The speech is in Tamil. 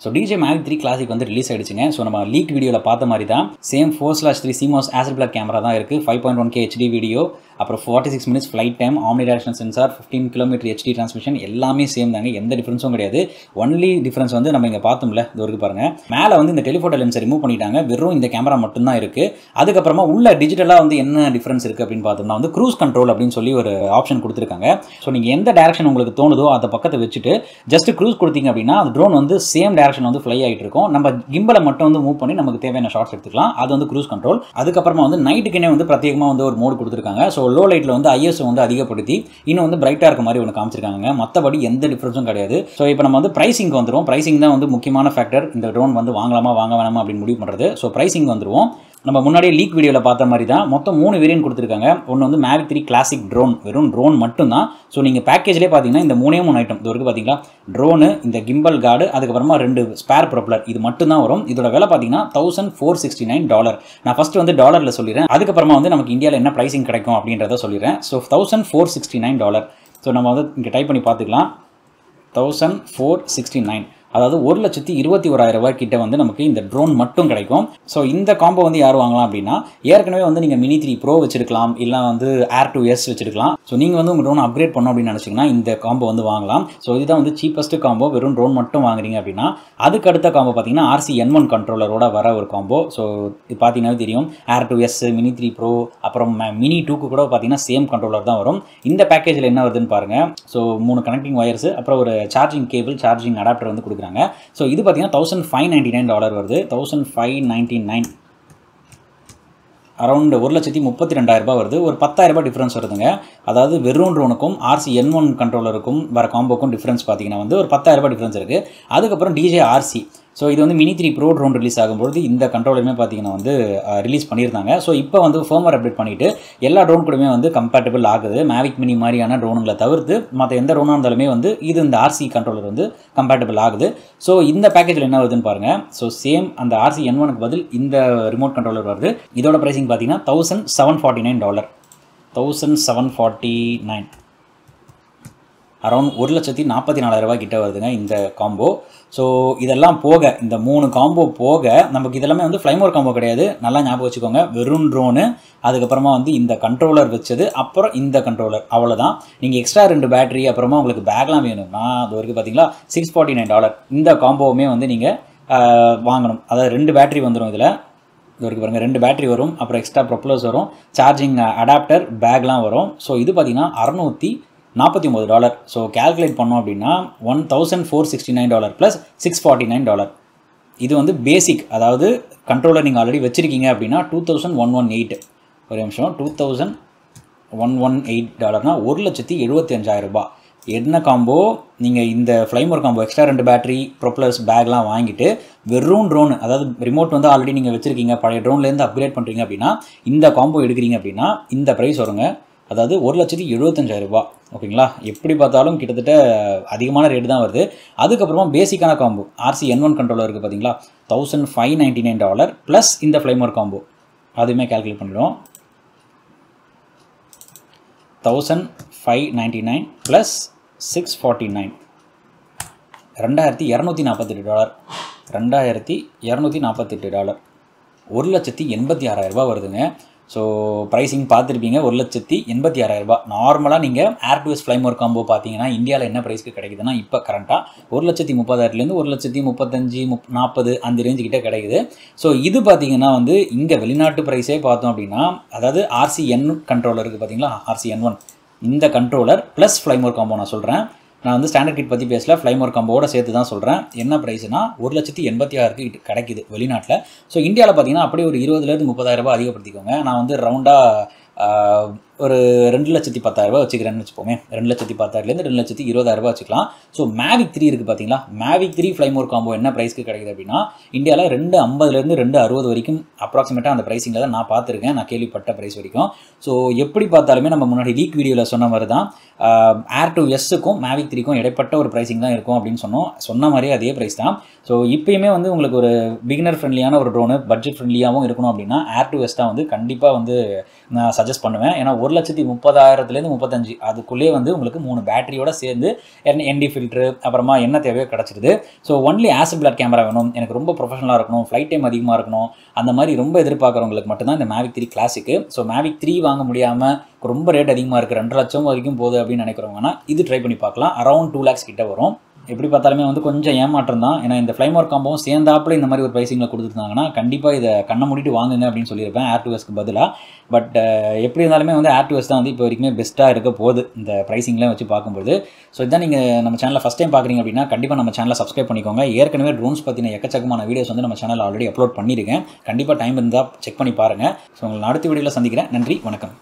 ஸோ Dji Mavic 3 Classic வந்து ரிலீஸ் ஆயிடுச்சுங்க. ஸோ நம்ம லீக் வீடியோவில் பார்த்த மாதிரி தான் சேம் 4/3 CMOS Hasselblad கேமரா தான் இருக்குது. 5.1K HD வீடியோ, அப்புறம் 46 minutes flight time, omni directional sensor, 15 km HD transmission, எல்லாமே சேம் தாங்க. எந்த டிஃப்ரென்ஸும் கிடையாது. ஒன்லி டிஃப்ரென்ஸ் வந்து நம்ம இங்கே பார்த்தோம்ல, இது வரைக்கும் பாருங்கள், மேலே வந்து இந்த டெலிஃபோட்டோ லென்ஸை ரிமூவ் பண்ணிட்டாங்க. வெறும் இந்த கேமரா மட்டும்தான் இருக்குது. அதுக்கப்புறமா உள்ள டிஜிட்டலாக வந்து என்ன டிஃப்ரென்ஸ் இருக்குது அப்படின்னு பார்த்தோம்னா வந்து க்ரூஸ் கண்ட்ரோல் அப்படின்னு சொல்லி ஒரு ஆப்ஷன் கொடுத்துருக்காங்க. ஸோ நீங்கள் எந்த டேரக்ஷன் உங்களுக்கு தோணுதோ அந்த பக்கத்தை வச்சுட்டு ஜஸ்ட் க்ரூஸ் கொடுத்தீங்க அப்படின்னா அந்த ட்ரோன் வந்து சேம் டேரக்ஷன் வந்து ஃப்ளை ஆகிட்டு இருக்கும். நம்ம கிம்பலை மட்டும் வந்து மூவ் பண்ணி நமக்கு தேவையான ஷார்ட்ஸ் எடுத்துக்கலாம். அது வந்து க்ரூஸ் கண்ட்ரோல். அதுக்கப்புறமா வந்து நைட்டுக்குனே வந்து பிரத்யேகமாக வந்து ஒரு மோடு கொடுத்துருக்காங்க. ஸோ லோ லைட்டில் வந்து ISO வந்து அதிகப்படுத்தி இன்னும் வந்து பிரைட்டாக இருக்க மாதிரி ஒன்று காமிச்சிருக்காங்க. மற்றபடி எந்த டிஃப்ரென்ஸும் கிடையாது. ஸோ இப்போ நம்ம வந்து பிரைசிங் வந்துடும். பிரைசிங் தான் வந்து முக்கியமான ஃபேக்டர். இந்த ட்ரோன் வந்து வாங்கலாமா வாங்க வேணாமா அப்படின்னு முடிவு பண்ணுறது. ஸோ பிரைசிங் வந்துடுவோம். நம்ம முன்னாடியே லீக் வீடியோவில் பார்த்த மாதிரி தான் மொத்தம் 3 வேரியன்ட் கொடுத்துருக்காங்க. ஒன்று வந்து Mavic 3 Classic ட்ரோன், வெறும் ட்ரோன் மட்டும்தான். ஸோ நீங்கள் பேக்கேஜ்லேயே பார்த்தீங்கன்னா இந்த 3 ஐட்டம் இது வரைக்கும் பார்த்தீங்களா, ட்ரோனு, இந்த கிம்பல் கார்டு, அதுக்கப்புறமா 2 ஸ்பேர் ப்ரொப்பலர், இது மட்டும் தான் வரும். இதோட விலை பார்த்தீங்கன்னா $1469. நான் ஃபஸ்ட்டு வந்து டாலரில் சொல்லிடுறேன், அதுக்கப்புறமா வந்து நமக்கு இந்தியாவில் என்ன ப்ரைசிங் கிடைக்கும் அப்படின்றத சொல்லிடுறேன். ஸோ $1469. ஸோ நம்ம வந்து இங்கே டைப் பண்ணி பார்த்துக்கலாம். 1469, அதாவது 1,21,000 கிட்ட வந்து நமக்கு இந்த ட்ரோன் மட்டும் கிடைக்கும். ஸோ இந்த காம்போ வந்து யார் வாங்கலாம் அப்படின்னா, ஏற்கனவே வந்து நீங்கள் மினி 3 ப்ரோ வச்சிருக்கலாம், இல்லை வந்து Air 2S வச்சிருக்கலாம். ஸோ நீங்கள் வந்து உங்கள் ட்ரோன் அப்கிரேட் பண்ணணும் அப்படின்னு நினச்சிங்கன்னா இந்த காம்போ வந்து வாங்கலாம். ஸோ இதுதான் வந்து சீப்பஸ்ட் காம்போ. வெறும் ட்ரோன் மட்டும் வாங்குறீங்க அப்படின்னா அதுக்கு அடுத்த காம்போ பார்த்தீங்கன்னா RC-N1 கண்ட்ரோலரோட வர ஒரு காம்போ. ஸோ இது பார்த்தீங்கன்னா தெரியும், Air 2S, மினி 3 ப்ரோ, அப்புறம் மினி 2க்கு கூட பார்த்தீங்கன்னா சேம் கண்ட்ரோலர் தான் வரும். இந்த பேக்கேஜில் என்ன வருதுன்னு பாருங்கள். ஸோ 3 கனெக்டிங் வயர்ஸ், அப்புறம் ஒரு சார்ஜிங் கேபிள், சார்ஜிங் அடாப்டர் வந்து கொடுக்குறாங்க. ஸோ இது பார்த்தீங்கன்னா $1,599 வருது. 1,599 அரௌண்ட் 1,32,000 வருது. ஒரு $10,000 டிஃப்ரென்ஸ் வருதுங்க. அதாவது வெறும் ட்ரோனுக்கும் RC-N1 கண்ட்ரோலருக்கும் வர காம்போக்கும் டிஃப்ரென்ஸ் பார்த்தீங்கன்னா வந்து ஒரு $10,000 டிஃப்ரென்ஸ் இருக்குது. அதுக்கப்புறம் DJI RC, ஸோ இது வந்து மினி 3 ப்ரோ ட்ரோன் ரிலீஸ் ஆகும்போது இந்த கண்ட்ரோலருமே பார்த்தீங்கன்னா வந்து ரிலீஸ் பண்ணியிருந்தாங்க. ஸோ இப்போ வந்து ஃபர்ம்வேர் அப்டேட் பண்ணிவிட்டு எல்லா ட்ரோன் கூடமே வந்து கம்பேட்டபிள் ஆகுது. மேவிக் மினி மாதிரியான ட்ரோனுங்களை தவிர்த்து மற்ற எந்த ட்ரோனாக இருந்தாலுமே வந்து இது இந்த RC கண்ட்ரோலர் வந்து கம்பேட்டபிள் ஆகுது. ஸோ இந்த பேக்கேஜில் என்ன வருதுன்னு பாருங்கள். ஸோ சேம் அந்த RC-N1க்கு பதில் இந்த ரிமோட் கண்ட்ரோலர் வருது. இதோட ப்ரைஸிங் பார்த்தீங்கன்னா $1,749. 1,749 அரௌண்ட் 1,44,000 கிட்ட வருதுங்க இந்த காம்போ. ஸோ இதெல்லாம் போக, இந்த 3 காம்போ போக நமக்கு இதெல்லாமே வந்து ஃப்ளைமோர் காம்போ கிடையாது. நல்லா ஞாபகம் வச்சுக்கோங்க. வெறும் ட்ரோனு, அதுக்கப்புறமா வந்து இந்த கண்ட்ரோலர் வச்சது, அப்புறம் இந்த கண்ட்ரோலர், அவ்வளோதான். நீங்கள் எக்ஸ்ட்ரா 2 பேட்டரி, அப்புறமா உங்களுக்கு பேக்லாம் வேணும்னா அது வரைக்கும் பார்த்தீங்களா $649. இந்த காம்போவுமே வந்து நீங்கள் வாங்கணும். அதாவது 2 பேட்டரி வந்துடும் இதில். இது வரைக்கும் பாருங்கள், 2 பேட்டரி வரும், அப்புறம் எக்ஸ்ட்ரா ப்ரொப்பலர்ஸ் வரும், சார்ஜிங் அடாப்டர், பேக்லாம் வரும். ஸோ இது பார்த்தீங்கன்னா $649. ஸோ கேல்குலேட் பண்ணோம் அப்படின்னா $1,469 ப்ளஸ் $649. இது வந்து பேசிக், அதாவது கண்ட்ரோலர் நீங்கள் ஆல்ரெடி வச்சுருக்கீங்க அப்படின்னா 2,118. ஒரு நிமிஷம், $2,118னா $1,75,000. என்ன காம்போ, நீங்கள் இந்த Fly More combo extra 2 battery, propellers, பேக்லாம் வாங்கிட்டு வெறும் ட்ரோன், அதாவது ரிமோட் வந்து ஆல்ரெடி நீங்கள் வச்சுருக்கீங்க, பழைய ட்ரோன்லேருந்து அப்கிரேட் பண்ணுறீங்க அப்படின்னா இந்த காம்போ எடுக்கிறீங்க அப்படின்னா இந்த ப்ரைஸ் வருங்க. அதாவது $1,75,000. ஓகேங்களா? எப்படி பார்த்தாலும் கிட்டத்தட்ட அதிகமான ரேட்டு தான் வருது. அதுக்கப்புறமா பேசிக்கான காம்போ RC-N1 கண்ட்ரோலர் இருக்குது பார்த்தீங்களா, $1,599 ப்ளஸ் இந்த ஃப்ளைமோர் காம்போ, அதுவுமே கேல்குலேட் பண்ணிடுவோம். 1,599 ப்ளஸ் 649, $2,248. $2,248, $1,86,000 வருதுங்க. ஸோ ப்ரைஸிங் பார்த்துருப்பீங்க, $1,86,000. நார்மலாக நீங்கள் Air 2S ஃப்ளைமோர் காம்போ பார்த்தீங்கன்னா இந்தியாவில் என்ன ப்ரைஸ்க்கு கிடைக்குதுன்னா இப்போ கரண்ட்டாக 1,30,000லேருந்து 1,35,000, 40 அந்த ரேஞ்சு கிட்டே கிடைக்குது. ஸோ இது பார்த்தீங்கன்னா வந்து இங்கே வெளிநாட்டு ப்ரைஸே பார்த்தோம் அப்படின்னா, அதாவது RC-N கண்ட்ரோலர் இருக்குது பார்த்தீங்களா, RC-N1 இந்த கண்ட்ரோலர் ப்ளஸ் ஃப்ளைமோர் காம்போ நான் சொல்கிறேன். நான் வந்து ஸ்டாண்டர்ட் கிட் பற்றி பேசல, ஃப்ளைமோர் காம்போட சேர்த்து தான் சொல்கிறேன். என்ன ப்ரைஸ்னா 1,86,000 கிடைக்குது வெளிநாட்டில். ஸோ இந்தியாவில் பார்த்தீங்கன்னா அப்படியே ஒரு 20,000 30,000 அதிகப்படுத்திக்கோங்க. நான் வந்து ரவுண்டாக ஒரு 2,10,000 வச்சுக்கிறேன்னு வச்சுப்போமே. 2,10,000லேருந்து 2,20,000 வச்சுக்கலாம். ஸோ Mavic 3 இருக்குது பார்த்தீங்களா, Mavic 3 ஃப்ளைமோர் காம்போ என்ன ப்ரைஸ்க்கு கிடைக்குது அப்படின்னா இந்தியாவில் 250லேருந்து 260 வரைக்கும் அப்ராக்சிமேட்டாக அந்த ப்ரைஸிங்கில் தான் நான் பார்த்துருக்கேன், நான் கேள்விப்பட்ட ப்ரைஸ் வரைக்கும். ஸோ எப்படி பார்த்தாலுமே நம்ம முன்னாடி லீக் வீடியோவில் சொன்ன மாதிரி தான் Air 2Sக்கும் Mavic 3க்கும் இடைப்பட்ட ஒரு ப்ரைஸிங் தான் இருக்கும் அப்படின்னு சொன்ன மாதிரியே அதே ப்ரைஸ் தான். ஸோ இப்போயுமே வந்து உங்களுக்கு ஒரு பிகினர் ஃப்ரெண்ட்லியான ஒரு ட்ரோனு, பட்ஜெட் ஃப்ரெண்ட்லியாகவும் இருக்கணும் அப்படின்னா Air 2S தான் வந்து கண்டிப்பாக வந்து நான் சஜஸ்ட் பண்ணுவேன். ஏன்னா 1,30,000 35 அதுக்குள்ளேயே வந்து உங்களுக்கு 3 பேட்டரியோட சேர்ந்து என்டி ஃபில்ட்ரு அப்புறமா என்ன தேவையோ கிடச்சிருது. ஸோ ஒன்லி ஆசிட் பிளாட் கேமரா வேணும், எனக்கு ரொம்ப ப்ரொஃபஷனலாக இருக்கணும், ஃப்ளைட் டைம் அதிகமாக இருக்கணும், அந்த மாதிரி ரொம்ப எதிர்பார்க்குறவங்களுக்கு மட்டும்தான் இந்த Mavic 3 கிளாசிக்கு. ஸோ Mavic 3 வாங்க முடியாமல் ரொம்ப ரேட் அதிகமாக இருக்குது, 2 லட்சம் வரைக்கும் போகுது அப்படின்னு நினைக்கிறவங்கன்னா இது ட்ரை பண்ணி பார்க்கலாம். அரௌண்ட் 2 lakhs கிட்ட வரும். எப்படி பார்த்தாலுமே வந்து கொஞ்சம் ஏமாற்றம் தான். ஏன்னா இந்த ஃப்ளைமோர் காம்போவும் சேர்ந்தாப்புல இந்த மாதிரி ஒரு ப்ரைஸிங்கில் கொடுத்துருந்தாங்கன்னா கண்டிப்பாக இதை கண்ணை மூடிட்டு வாங்குங்க அப்படின்னு சொல்லியிருப்பேன் Air 2Sக்கு பதிலாக. பட் எப்படி இருந்தாலுமே வந்து Air 2S தான் வந்து இப்போ வரைக்குமே பெஸ்ட்டாக இருக்க போகுது இந்த ப்ரைஸிங்லாம் வச்சு பார்க்கும்போது. ஸோ இதான் நீங்கள் நம்ம சேனலை ஃபஸ்ட் டைம் பார்க்குறீங்க அப்படின்னா கண்டிப்பாக நம்ம சேனலை சப்ஸ்கிரைப் பண்ணிக்கோங்க. ஏற்கனவே ட்ரோன்ஸ் பற்றின எக்கச்சக்கமான வீடியோஸ் வந்து நம்ம சேனலில் ஆல்ரெடி அப்லோட் பண்ணியிருக்கேன். கண்டிப்பாக டைம் இருந்தால் செக் பண்ணி பாருங்கள். ஸோ உங்களை அடுத்த வீடியோவில் சந்திக்கிறேன். நன்றி, வணக்கம்.